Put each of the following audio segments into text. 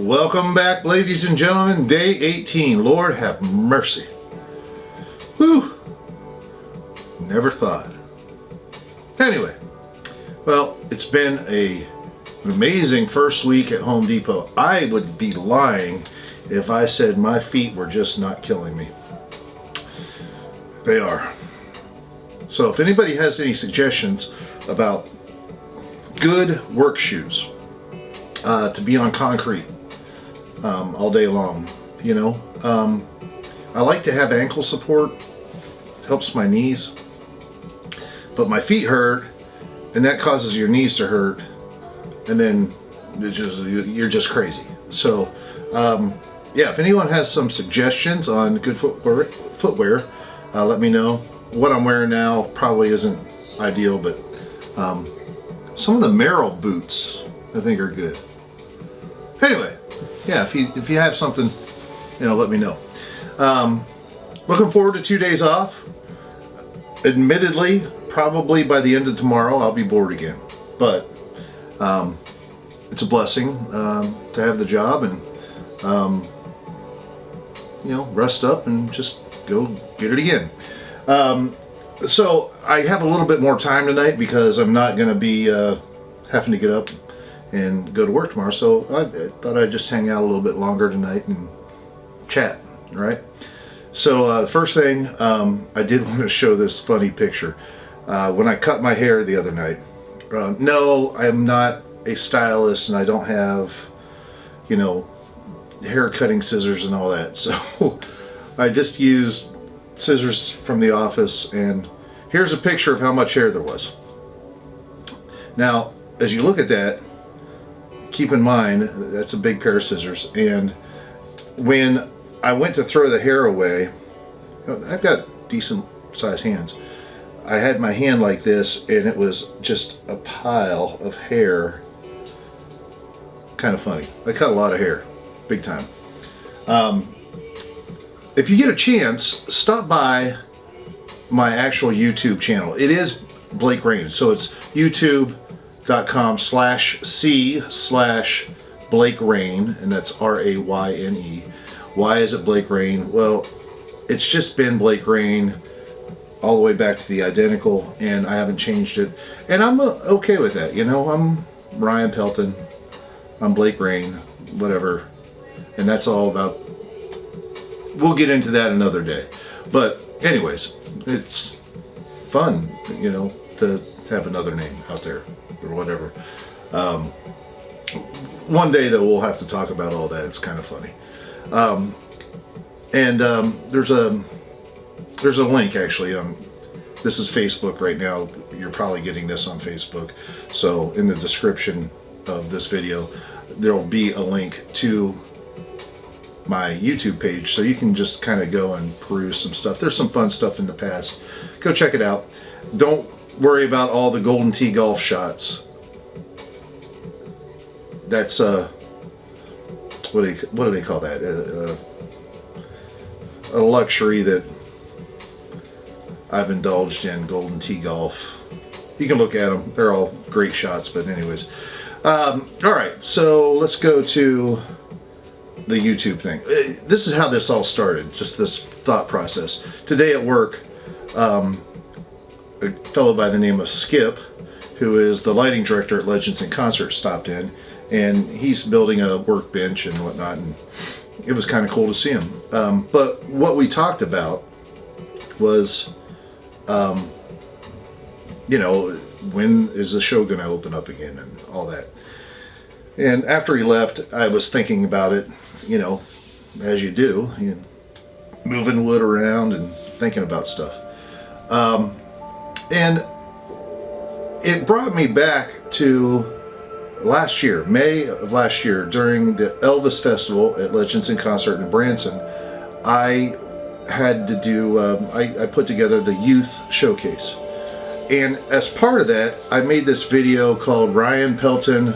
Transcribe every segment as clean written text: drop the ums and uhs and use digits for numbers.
Welcome back, ladies and gentlemen. Day 18. Lord have mercy. Whew. Never thought. Anyway, well, it's been an amazing first week at Home Depot. I would be lying if I said my feet were just not killing me. They are. So if anybody has any suggestions about good work shoes to be on concrete all day long, you know, I like to have ankle support. Helps my knees, but my feet hurt, and that causes your knees to hurt, and then you're just crazy. So yeah, if anyone has some suggestions on good footwear, let me know. What I'm wearing now probably isn't ideal, but some of the Merrell boots I think are good. Anyway, yeah, if you have something, you know, let me know. Looking forward to 2 days off. Admittedly, probably by the end of tomorrow I'll be bored again, but it's a blessing to have the job and you know, rest up and just go get it again. So I have a little bit more time tonight because I'm not going to be having to get up and go to work tomorrow, so I thought I'd just hang out a little bit longer tonight and chat, right? So the first thing, I did want to show this funny picture. When I cut my hair the other night, no, I am not a stylist and I don't have, you know, hair cutting scissors and all that. So I just used scissors from the office, and here's a picture of how much hair there was. Now, as you look at that, keep in mind that's a big pair of scissors, and when I went to throw the hair away, I've got decent sized hands. I had my hand like this and it was just a pile of hair. Kind of funny. I cut a lot of hair, big time. If you get a chance, stop by my actual YouTube channel. It is Blake Rayne, so it's youtube.com/c/Blake Rayne, and that's RAYNE. Why is it Blake Rayne? Well, it's just been Blake Rayne all the way back to the identical, and I haven't changed it. And I'm okay with that. You know, I'm Ryan Pelton. I'm Blake Rayne, whatever. And that's all about... We'll get into that another day. But anyways, it's fun, you know, to have another name out there or whatever. One day, though, we'll have to talk about all that. It's kind of funny. There's a link actually. This is Facebook right now. You're probably getting this on Facebook. So in the description of this video, there will be a link to my YouTube page, so you can just kind of go and peruse some stuff. There's some fun stuff in the past. Go check it out. Don't worry about all the golden tee golf shots. That's what do they call that? A luxury that I've indulged in, golden tee golf. You can look at them. They're all great shots, but anyways. All right, so let's go to the YouTube thing. This is how this all started, just this thought process. Today at work, a fellow by the name of Skip, who is the lighting director at Legends in Concert, stopped in, and he's building a workbench and whatnot, and it was kind of cool to see him. But what we talked about was, you know, when is the show going to open up again and all that. And after he left, I was thinking about it, you know, as you do, moving wood around and thinking about stuff. And it brought me back to last year, May of last year, during the Elvis Festival at Legends in Concert in Branson. I had to do, I put together the youth showcase. And as part of that, I made this video called Ryan Pelton,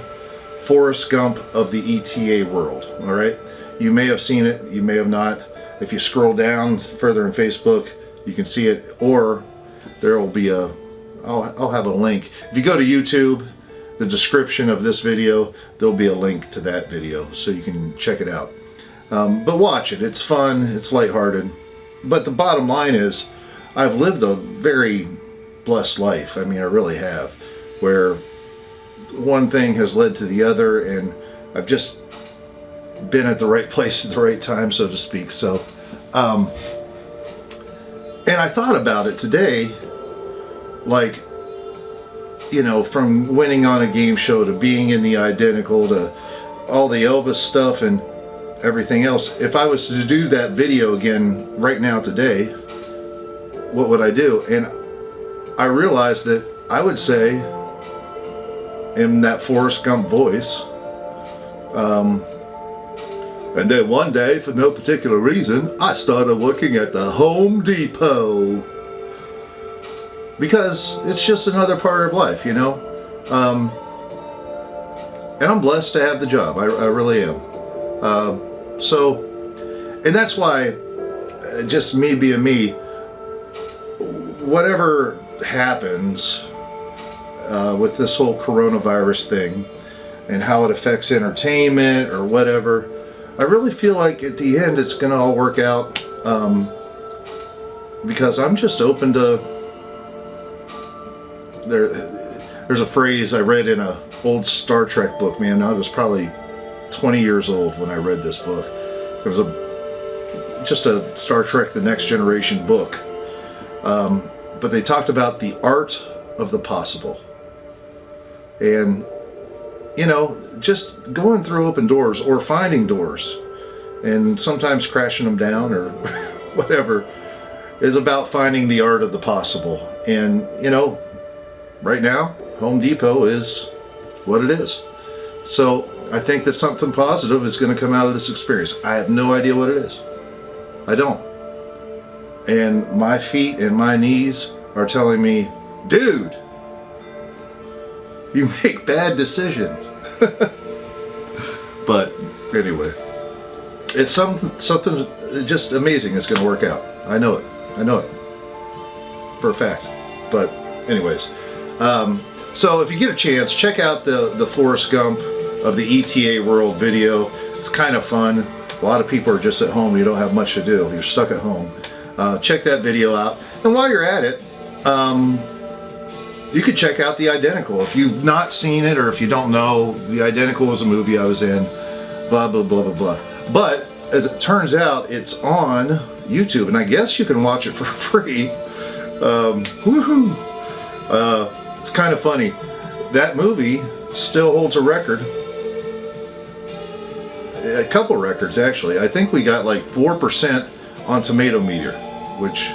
Forrest Gump of the ETA World. All right, you may have seen it, you may have not. If you scroll down further in Facebook, you can see it, or there will be I'll have a link. If you go to YouTube, the description of this video, there'll be a link to that video so you can check it out. But watch it. It's fun. It's lighthearted. But the bottom line is, I've lived a very blessed life. I mean, I really have, where one thing has led to the other, and I've just been at the right place at the right time, so to speak. So, and I thought about it today, like, you know, from winning on a game show to being in the Identical to all the Elvis stuff and everything else. If I was to do that video again right now today, what would I do? And I realized that I would say, in that Forrest Gump voice, and then one day, for no particular reason, I started working at the Home Depot. Because it's just another part of life, you know? And I'm blessed to have the job. I really am. And that's why, just me being me, whatever happens with this whole coronavirus thing and how it affects entertainment or whatever, I really feel like at the end it's going to all work out, because I'm just open to... There's a phrase I read in an old Star Trek book, man. I was probably 20 years old when I read this book. It was just a Star Trek The Next Generation book. But they talked about the art of the possible. And, you know, just going through open doors or finding doors and sometimes crashing them down or whatever is about finding the art of the possible. And, you know, right now, Home Depot is what it is. So I think that something positive is going to come out of this experience. I have no idea what it is. I don't. And my feet and my knees are telling me, dude, you make bad decisions. But anyway, it's something just amazing is going to work out. I know it. I know it for a fact. But anyways, so if you get a chance, check out the Forrest Gump of the ETA World video. It's kind of fun. A lot of people are just at home. You don't have much to do. You're stuck at home. Check that video out. And while you're at it, you could check out The Identical. If you've not seen it, or if you don't know, The Identical was a movie I was in, blah, blah, blah, blah, blah. But as it turns out, it's on YouTube, and I guess you can watch it for free. Woohoo! It's kind of funny. That movie still holds a record. A couple records, actually. I think we got like 4% on Tomato Meter, which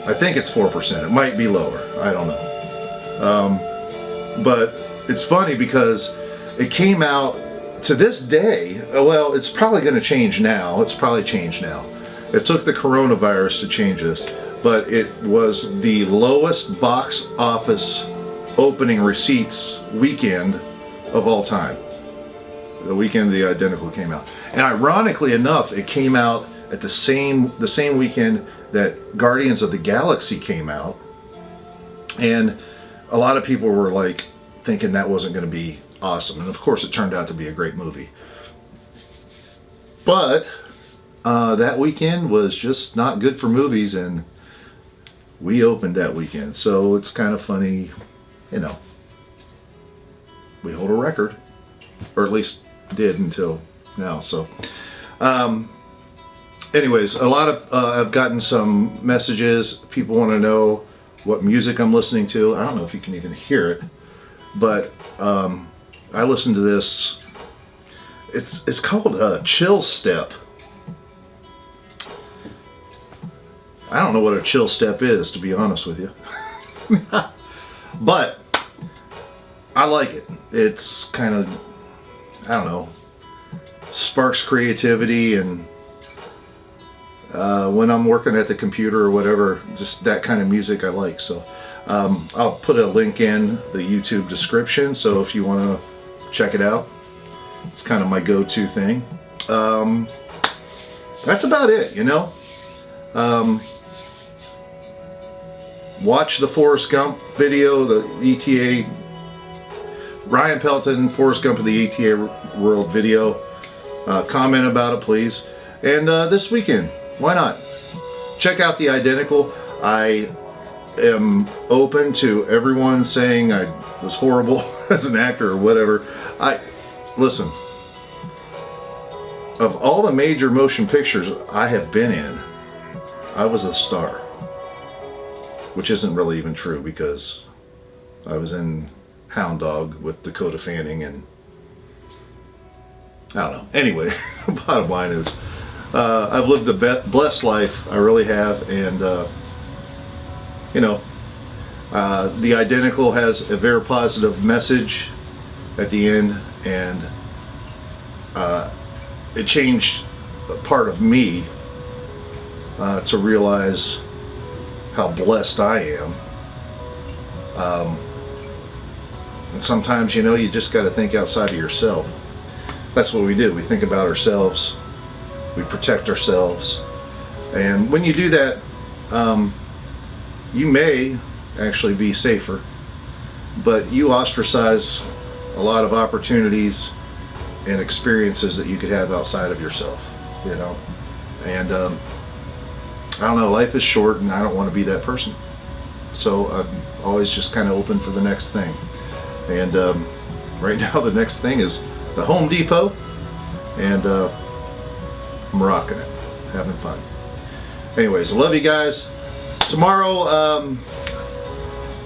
I think it's 4%. It might be lower. I don't know. But it's funny because it came out to this day. Well, it's probably going to change now. It's probably changed now. It took the coronavirus to change this, but it was the lowest box office opening receipts weekend of all time. The weekend The Identical came out. And ironically enough, it came out at the same weekend that Guardians of the Galaxy came out. And a lot of people were like thinking that wasn't going to be awesome. And of course it turned out to be a great movie. But that weekend was just not good for movies, and we opened that weekend. So it's kind of funny, you know. We hold a record, or at least did until now. So anyways, a lot of I've gotten some messages. People want to know what music I'm listening to. I don't know if you can even hear it, but I listen to this. It's called Chillstep. I don't know what a Chillstep is, to be honest with you. But I like it. It's kind of, I don't know, sparks creativity, and when I'm working at the computer or whatever, just that kind of music I like. So I'll put a link in the YouTube description, so if you want to check it out, it's kind of my go-to thing. That's about it, you know. Watch the Forrest Gump video, the ETA Ryan Pelton, Forrest Gump of the ATA World video. Comment about it, please. And this weekend, why not? Check out The Identical. I am open to everyone saying I was horrible as an actor or whatever. Listen, of all the major motion pictures I have been in, I was a star. Which isn't really even true, because I was in Hound Dog with Dakota Fanning, and I don't know. Anyway, bottom line is, I've lived a blessed life. I really have, and The Identical has a very positive message at the end, and it changed a part of me to realize how blessed I am. And sometimes, you just got to think outside of yourself. That's what we do. We think about ourselves. We protect ourselves. And when you do that, you may actually be safer, but you ostracize a lot of opportunities and experiences that you could have outside of yourself, And I don't know, life is short, and I don't want to be that person. So I'm always just kind of open for the next thing. And right now the next thing is the Home Depot, and I'm rocking it, having fun. Anyways, I love you guys. Tomorrow,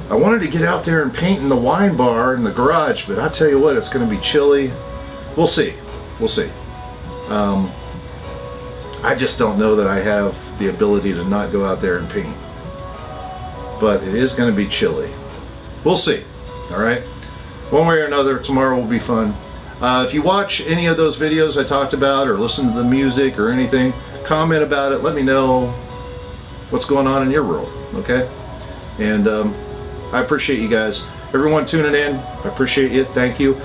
I wanted to get out there and paint in the wine bar in the garage, but I tell you what, it's going to be chilly. We'll see. We'll see. I just don't know that I have the ability to not go out there and paint. But it is going to be chilly. We'll see. All right? One way or another, tomorrow will be fun. If you watch any of those videos I talked about, or listen to the music or anything, comment about it. Let me know what's going on in your world. Okay? And I appreciate you guys. Everyone tuning in, I appreciate you. Thank you.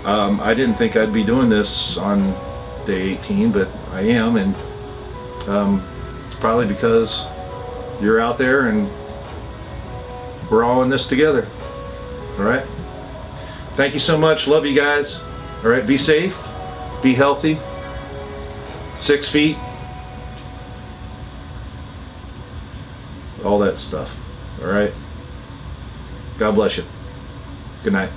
I didn't think I'd be doing this on day 18, but I am, and it's probably because you're out there and we're all in this together. All right? Thank you so much. Love you guys. All right? Be safe. Be healthy. 6 feet. All that stuff. All right? God bless you. Good night.